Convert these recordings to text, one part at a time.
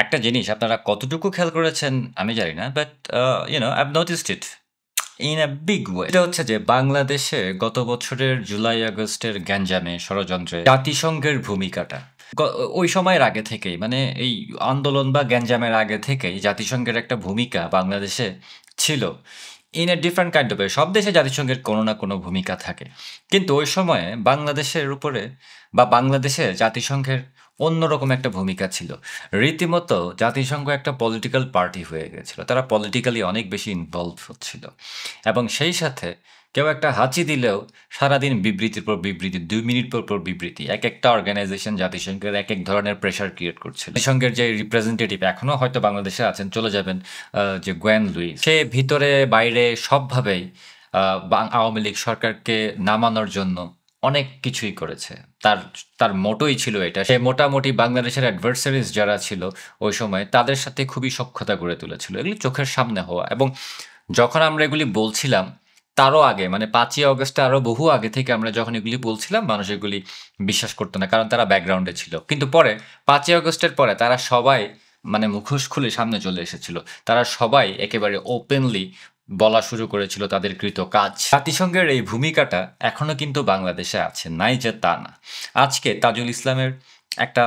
একটা জিনিস আপনারা কতটুকু খেয়াল করেছেন আমি জানি না, but I've noticed it in a big way. এটা হচ্ছে যে বাংলাদেশে গত বছরের জুলাই আগস্টের গ্যাঞ্জামে ষড়যন্ত্রে জাতিসংঘের ভূমিকাটা ওই সময়ের আগে থেকেই, মানে এই আন্দোলন বা গ্যাঞ্জামের আগে থেকেই জাতিসংঘের একটা ভূমিকা বাংলাদেশে ছিল। In a different kind of way, সব দেশে জাতিসংঘের কোনো না কোনো ভূমিকা থাকে, কিন্তু ওই সময়ে বাংলাদেশের উপরে বা বাংলাদেশে জাতিসংঘের অন্যরকম একটা ভূমিকা ছিল। রীতিমতো জাতিসংঘ একটা পলিটিক্যাল পার্টি হয়ে গেছিল, তারা পলিটিক্যালি অনেক বেশি ইনভলভ হচ্ছিল, এবং সেই সাথে কেউ একটা হাঁচি দিলেও সারাদিন বিবৃতির পর বিবৃতি, 2 মিনিট পর পর বিবৃতি, এক একটা অর্গানাইজেশন জাতিসংঘের এক এক ধরনের প্রেশার ক্রিয়েট করছিল। জাতিসংঘের যে রিপ্রেজেন্টেটিভ এখনও হয়তো বাংলাদেশে আছেন, চলে যাবেন, যে গোয়েন লুইস, সে ভিতরে বাইরে সবভাবেই আওয়ামী লীগ সরকারকে নামানোর জন্য অনেক কিছুই করেছে। তার তার মোটোই ছিল এটা, সে মোটামুটি বাংলাদেশের অ্যাডভার্সারিজ যারা ছিল ওই সময় তাদের সাথে খুবই সখ্যতা গড়ে তুলেছিল, এগুলি চোখের সামনে হওয়া। এবং যখন আমরা এগুলি বলছিলাম তারও আগে, মানে 5ই অগস্টে আরও বহু আগে থেকে আমরা যখন এগুলি বলছিলাম, মানুষ এগুলি বিশ্বাস করতো না, কারণ তারা ব্যাকগ্রাউন্ডে ছিল। কিন্তু পরে 5ই অগস্টের পরে তারা সবাই মানে মুখোশ খুলে সামনে চলে এসেছিল, তারা সবাই একেবারে ওপেনলি বলা শুরু করেছিল তাদের কৃত কাজ। জাতিসংঘের এই ভূমিকাটা এখনো কিন্তু বাংলাদেশে আছে, নাই যে তা না। আজকে তাজুল ইসলামের একটা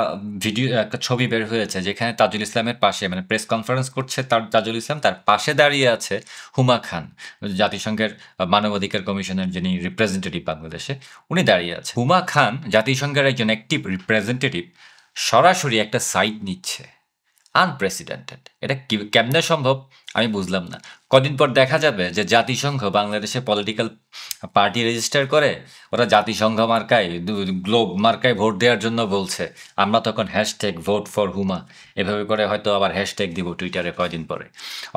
একটা ছবি বের হয়েছে, যেখানে তাজুল ইসলামের পাশে, মানে প্রেস কনফারেন্স করছে তাজুল ইসলাম, তার পাশে দাঁড়িয়ে আছে হুমা খান, জাতিসংঘের মানবাধিকার কমিশনের যিনি রিপ্রেজেন্টেটিভ বাংলাদেশে, উনি দাঁড়িয়ে আছে। হুমা খান জাতিসংঘের একজন অ্যাক্টিভ রিপ্রেজেন্টেটিভ, সরাসরি একটা সাইড নিচ্ছে। আনপ্রেসিডেন্টেড। এটা কেমনে সম্ভব আমি বুঝলাম না। কদিন পর দেখা যাবে যে জাতিসংঘ বাংলাদেশে পলিটিক্যাল পার্টি রেজিস্টার করে, ওরা জাতিসংঘ মার্কায়, গ্লোব মার্কায় ভোট দেওয়ার জন্য বলছে, আমরা তখন হ্যাশট্যাগ ভোট ফর হুমা এভাবে করে হয়তো আবার হ্যাশট্যাগ দিব টুইটারে কয়দিন পরে।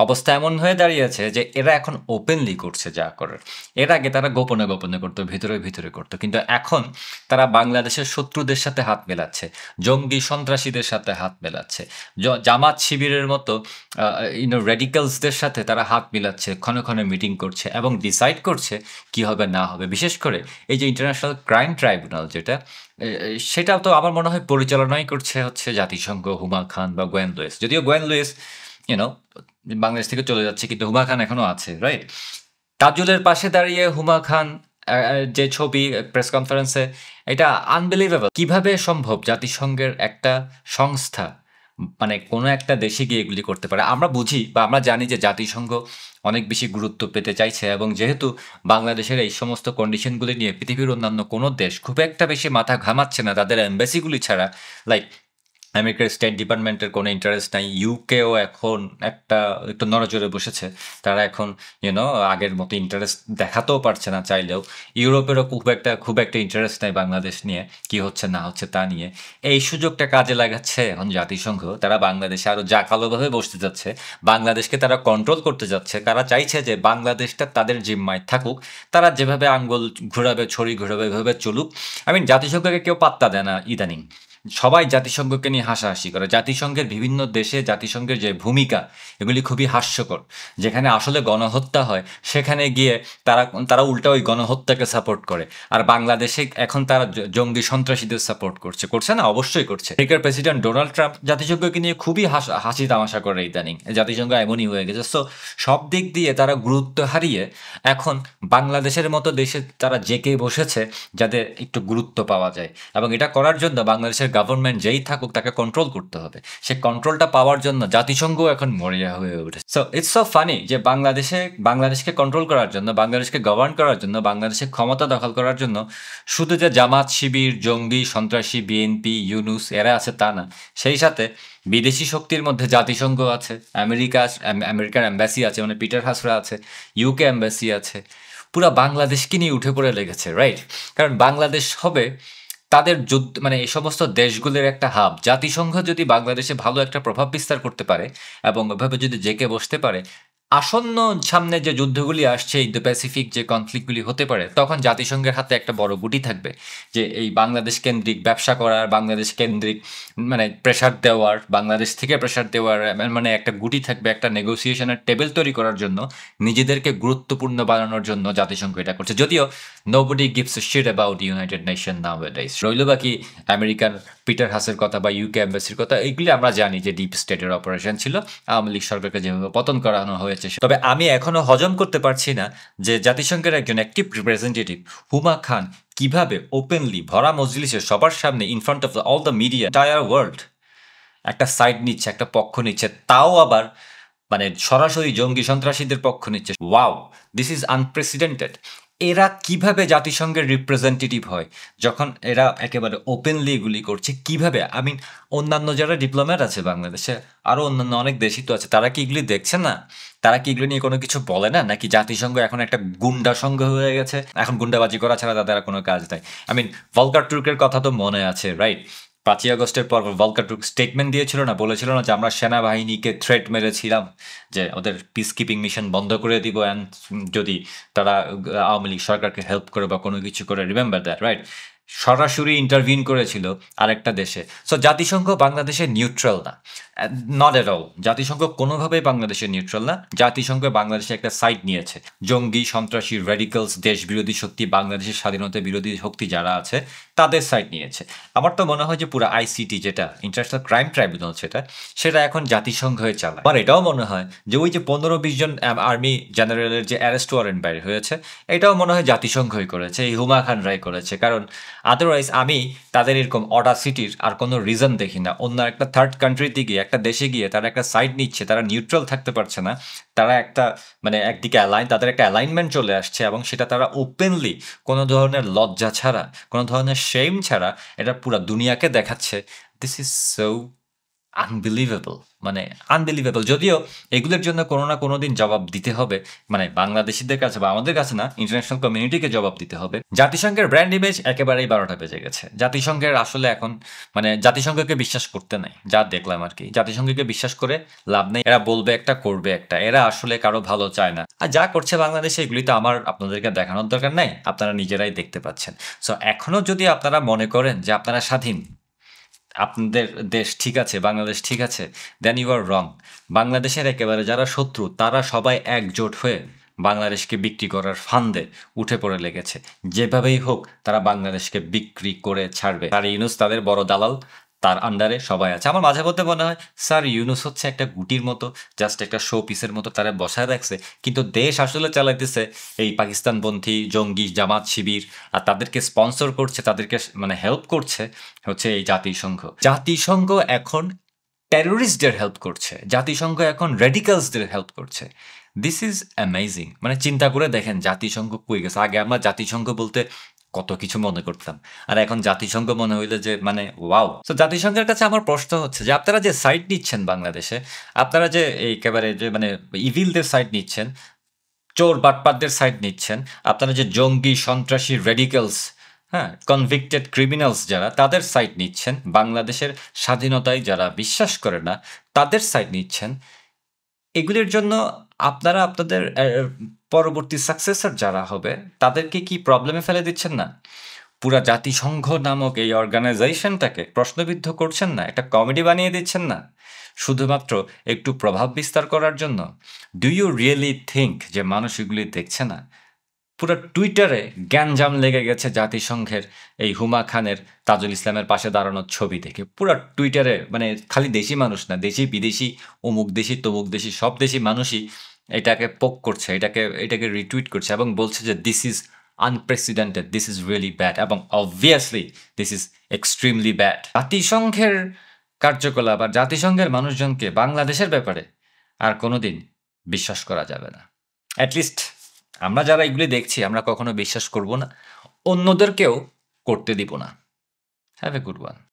অবস্থা এমন হয়ে দাঁড়িয়েছে যে এরা এখন ওপেনলি করছে যা করার। এর আগে তারা গোপনে গোপনে করতো, ভিতরে ভিতরে করতো, কিন্তু এখন তারা বাংলাদেশের শত্রুদের সাথে হাত মেলাচ্ছে, জঙ্গি সন্ত্রাসীদের সাথে হাত মেলাচ্ছে, জামাত শিবিরের মতো রেডিক্যালসদের সাথে তারা হাত মিলাচ্ছে, ক্ষণে ক্ষণে মিটিং করছে এবং ডিসাইড করছে কি হবে না হবে। বিশেষ করে এই যে ইন্টারন্যাশনাল ক্রাইম ট্রাইব্যুনাল যেটা, সেটাও তো আমার মনে হয় পরিচালনাই করছে হচ্ছে জাতিসংঘ, হুমা খান বা গোয়েন লুইস। যদিও গোয়েন লুইস বাংলাদেশ থেকে চলে যাচ্ছে, কিন্তু হুমা খান এখনো আছে, রাইট? তাজুলের পাশে দাঁড়িয়ে হুমা খান যে ছবি প্রেস কনফারেন্সে, এটা আনবিলিভেবল। কিভাবে সম্ভব জাতিসংঘের একটা সংস্থা মানে কোনো একটা দেশে গিয়ে এগুলি করতে পারে? আমরা বুঝি বা আমরা জানি যে জাতিসংঘ অনেক বেশি গুরুত্ব পেতে চাইছে, এবং যেহেতু বাংলাদেশের এই সমস্ত কন্ডিশনগুলি নিয়ে পৃথিবীর অন্যান্য কোনো দেশ খুব একটা বেশি মাথা ঘামাচ্ছে না তাদের এম্বাসিগুলি ছাড়া, লাইক আমেরিকার স্টেট ডিপার্টমেন্টের কোনো ইন্টারেস্ট নাই, ইউকেও এখন একটু নড়াচড়ে বসেছে, তারা এখন আগের মতো ইন্টারেস্ট দেখাতেও পারছে না চাইলেও। ইউরোপেরও খুব একটা ইন্টারেস্ট নাই বাংলাদেশ নিয়ে, কি হচ্ছে না হচ্ছে তা নিয়ে। এই সুযোগটা কাজে লাগাচ্ছে এখন জাতিসংঘ, তারা বাংলাদেশে আরও জাঁকালোভাবে বসতে যাচ্ছে, বাংলাদেশকে তারা কন্ট্রোল করতে যাচ্ছে, তারা চাইছে যে বাংলাদেশটা তাদের জিম্মায় থাকুক, তারা যেভাবে আঙ্গুল ঘোরাবে, ছড়ি ঘোরাবে, এভাবে চলুক। জাতিসংঘকে কেউ পাত্তা দেয় না ইদানিং, সবাই জাতিসংঘকে নিয়ে হাসাহাসি করে। জাতিসংঘের বিভিন্ন দেশে জাতিসংঘের যে ভূমিকা, এগুলি খুবই হাস্যকর। যেখানে আসলে গণহত্যা হয় সেখানে গিয়ে তারা উল্টা ওই গণহত্যাকে সাপোর্ট করে, আর বাংলাদেশে এখন তারা জঙ্গি সন্ত্রাসীদের সাপোর্ট করছে না? অবশ্যই করছে। আমেরিকার প্রেসিডেন্ট ডোনাল্ড ট্রাম্প জাতিসংঘকে নিয়ে খুবই হাসি তামাশা করে ইদানিং, জাতিসংঘ এমনই হয়ে গেছে। সো সব দিক দিয়ে তারা গুরুত্ব হারিয়ে এখন বাংলাদেশের মতো দেশে তারা জেকে বসেছে যাতে একটু গুরুত্ব পাওয়া যায়, এবং এটা করার জন্য বাংলাদেশের গভর্নমেন্ট যেই থাকুক তাকে কন্ট্রোল করতে হবে। সে কন্ট্রোলটা পাওয়ার জন্য জাতিসংঘ এখন মরিয়া হয়ে উঠেছে। সো ইটস সো ফানি যে বাংলাদেশকে কন্ট্রোল করার জন্য, বাংলাদেশকে গভর্ন করার জন্য, বাংলাদেশের ক্ষমতা দখল করার জন্য শুধু যে জামাত শিবির, জঙ্গি সন্ত্রাসী, বিএনপি, ইউনুস এরা আছে তা না, সেই সাথে বিদেশি শক্তির মধ্যে জাতিসংঘ আছে, আমেরিকার এম্বাসি আছে, মানে পিটার হাসরা আছে, ইউকে এম্বাসি আছে, পুরা বাংলাদেশকে নিয়ে উঠে পড়ে লেগেছে, রাইট? কারণ বাংলাদেশ হবে তাদের যুদ্ধ, মানে এই সমস্ত দেশগুলোর একটা হাব। জাতিসংঘ যদি বাংলাদেশে ভালো একটা প্রভাব বিস্তার করতে পারে এবং ওইভাবে যদি জেকে বসতে পারে, আসন্ন সামনে যে যুদ্ধগুলি আসছে, ইন্দো প্যাসিফিক যে কনফ্লিক্টগুলি হতে পারে, তখন জাতিসংঘের হাতে একটা বড় গুটি থাকবে যে এই বাংলাদেশ কেন্দ্রিক ব্যবসা করার, বাংলাদেশ কেন্দ্রিক মানে প্রেশার দেওয়ার, বাংলাদেশ থেকে প্রেশার দেওয়ার, মানে একটা গুটি থাকবে, একটা নেগোসিয়েশনের টেবিল তৈরি করার জন্য, নিজেদেরকে গুরুত্বপূর্ণ বানানোর জন্য জাতিসংঘ এটা করছে। যদিও nobody gives a shit about United Nation nowadays. রইল বাকি আমেরিকান পিটার হাসের কথা বা ইউকে এম্বাসির কথা, এগুলি আমরা জানি যে ডিপ স্টেটের অপারেশন ছিল, আওয়ামী লীগ সরকারকে যেভাবে পতন করানো হয়েছে। তবে আমি এখনো হজম করতে পারছি না যে জাতিসংঘের একজন অ্যাক্টিভ রিপ্রেজেন্টেটিভ হুমা খান কিভাবে ওপেনলি ভরা মজলিসে সবার সামনে in front of all the media entire world একটা সাইড নিচ্ছে, একটা পক্ষ নিচ্ছে, তাও আবার মানে সরাসরি জঙ্গি সন্ত্রাসীদের পক্ষ নিচ্ছে। Wow, this is unprecedented. এরা কিভাবে জাতিসংঘের রিপ্রেজেন্টেটিভ হয় যখন এরা একেবারে ওপেনলি এগুলি করছে? কিভাবে? আই মিন, অন্যান্য যারা ডিপ্লোম্যাট আছে বাংলাদেশে, আরও অন্যান্য অনেক দেশই তো আছে, তারা কি এগুলি দেখছে না? তারা কি এগুলো নিয়ে কোনো কিছু বলে না? নাকি জাতিসংঘ এখন একটা গুন্ডা সংঘ হয়ে গেছে, এখন গুন্ডাবাজি করা ছাড়া তাদের আর কোনো কাজ নাই? আই মিন, ভলকার টুর্কের কথা তো মনে আছে, রাইট? 5ই আগস্টের পর ভলকার টুর্ক স্টেটমেন্ট দিয়েছিল না, বলেছিল না যে আমরা সেনাবাহিনীকে থ্রেট মেরেছিলাম যে ওদের পিস কিপিং মিশন বন্ধ করে দিব অ্যান্ড যদি তারা আওয়ামী লীগ সরকারকে হেল্প করে বা কোনো কিছু করে। Remember that, right? সরাসরি ইন্টারভিন করেছিল আরেকটা দেশে। সো জাতিসংঘ বাংলাদেশে নিউট্রাল না, নট এট অল। জাতিসংঘ কোনোভাবেই বাংলাদেশে নিউট্রাল না। জাতিসংঘ বাংলাদেশে একটা সাইড নিয়েছে। জঙ্গি, সন্ত্রাসী, রেডিক্যালস, দেশ বিরোধী শক্তি, বাংলাদেশের স্বাধীনতা বিরোধী শক্তি যারা আছে তাদের সাইড নিয়েছে। আমার তো মনে হয় যে পুরো আইসিটি, যেটা ইন্টারন্যাশনাল ক্রাইম ট্রাইব্যুনাল, সেটা এখন জাতিসংঘ হয়ে চালায়। আমার এটাও মনে হয় যে ওই যে 15-20 জন আর্মি জেনারেলের যে অ্যারেস্ট ওয়ারেন্ট বাইর হয়েছে, এটাও মনে হয় জাতিসংঘই করেছে, এই হুমা খান রায় করেছে। কারণ আদারওয়াইজ আমি তাদের এরকম অডাসিটির আর কোনো রিজন দেখি না। অন্য একটা থার্ড কান্ট্রিতে গিয়ে, একটা দেশে গিয়ে তারা একটা সাইড নিচ্ছে, তারা নিউট্রাল থাকতে পারছে না, তারা একটা মানে একদিকে তাদের একটা অ্যালাইনমেন্ট চলে আসছে এবং সেটা তারা ওপেনলি কোনো ধরনের লজ্জা ছাড়া, কোনো ধরনের শেম ছাড়া এটা পুরো দুনিয়াকে দেখাচ্ছে। দিস ইজ সো আনবিলিভেবল, মানে আনবিলিভেবল। যদিও এগুলোর জন্য কোনো না কোনো দিন জবাব দিতে হবে, মানে বাংলাদেশিদের কাছে বা আমাদের কাছে না, ইন্টারন্যাশনাল কমিউনিটিকে জবাব দিতে হবে। জাতিসংঘের ব্র্যান্ড ইমেজ একেবারেই 12টা বেজে গেছে। জাতিসংঘের আসলে এখন মানে জাতিসংঘকে বিশ্বাস করতে নাই, যা দেখলাম আর কি। জাতিসংঘকে বিশ্বাস করে লাভ নেই, এরা বলবে একটা করবে একটা, এরা আসলে কারো ভালো চায় না। আর যা করছে বাংলাদেশে এগুলি তো আমার আপনাদেরকে দেখানোর দরকার নাই, আপনারা নিজেরাই দেখতে পাচ্ছেন। সো এখনো যদি আপনারা মনে করেন যে আপনারা স্বাধীন, আপনাদের দেশ ঠিক আছে, বাংলাদেশ ঠিক আছে, দেন ইউ আর রং। বাংলাদেশের একেবারে যারা শত্রু তারা সবাই একজোট হয়ে বাংলাদেশকে বিক্রি করার ফান্দে উঠে পড়ে লেগেছে। যেভাবেই হোক তারা বাংলাদেশকে বিক্রি করে ছাড়বে। স্যার ইউনুস তাদের বড় দালাল, তার আন্ডারে সবাই আছে। আমার মাঝে মধ্যে মনে হয় স্যার ইউনুস হচ্ছে একটা গুটির মতো, জাস্ট একটা শো পিসের মতো তারা বসায় রাখছে, কিন্তু দেশ আসলে চালাইতেছে এই পাকিস্তানপন্থী জঙ্গি জামাত শিবির, আর তাদেরকে স্পন্সর করছে, তাদেরকে মানে হেল্প করছে হচ্ছে এই জাতিসংঘ। জাতিসংঘ এখন টেরোরিস্টদের হেল্প করছে, জাতিসংঘ এখন রেডিক্যালসদের হেল্প করছে। This is amazing. মানে চিন্তা করে দেখেন জাতিসংঘ কই গেছে। আগে আমরা জাতিসংঘ বলতে কত কিছু মনে করতাম, আর এখন জাতিসংঘ মনে হইলে যে মানে ওয়াও। তো জাতিসংঘের কাছে আমার প্রশ্ন হচ্ছে যে আপনারা যে সাইড নিচ্ছেন বাংলাদেশে, আপনারা যে একেবারে যে মানে ইভিলদের সাইড নিচ্ছেন, চোর বাটপারদের সাইড নিচ্ছেন, আপনারা যে জঙ্গি সন্ত্রাসী রেডিক্যালস, হ্যাঁ, কনভিক্টেড ক্রিমিনালস যারা, তাদের সাইড নিচ্ছেন, বাংলাদেশের স্বাধীনতায় যারা বিশ্বাস করে না তাদের সাইড নিচ্ছেন, এগুলির জন্য আপনারা আপনাদের পরবর্তী সাকসেসর যারা হবে তাদেরকে কি প্রবলেমে ফেলে দিচ্ছেন না? পুরা জাতিসংঘ নামক এই অর্গানাইজেশনটাকে প্রশ্নবিদ্ধ করছেন না? একটা কমেডি বানিয়ে দিচ্ছেন না শুধুমাত্র একটু প্রভাব বিস্তার করার জন্য? ডু ইউ রিয়েলি থিঙ্ক যে মানুষ এগুলি দেখছে না? পুরো টুইটারে গ্যাঞ্জাম লেগে গেছে জাতিসংঘের এই হুমা খানের তাজুল ইসলামের পাশে দাঁড়ানোর ছবি দেখে। পুরো টুইটারে মানে খালি দেশি মানুষ না, দেশি বিদেশি, অমুক দেশি তমুক দেশি, সব দেশি মানুষই এটাকে পোক করছে, এটাকে রিটুইট করছে এবং বলছে যে this is unprecedented, this is really bad, এবং obviously this is extremely bad. জাতিসংঘের কার্যকলাপ আর জাতিসংঘের মানুষজনকে বাংলাদেশের ব্যাপারে আর কোনোদিন বিশ্বাস করা যাবে না। অ্যাটলিস্ট আমরা যারা এগুলি দেখছি আমরা কখনো বিশ্বাস করব না, অন্যদেরকেও করতে দিব না। Have a good one.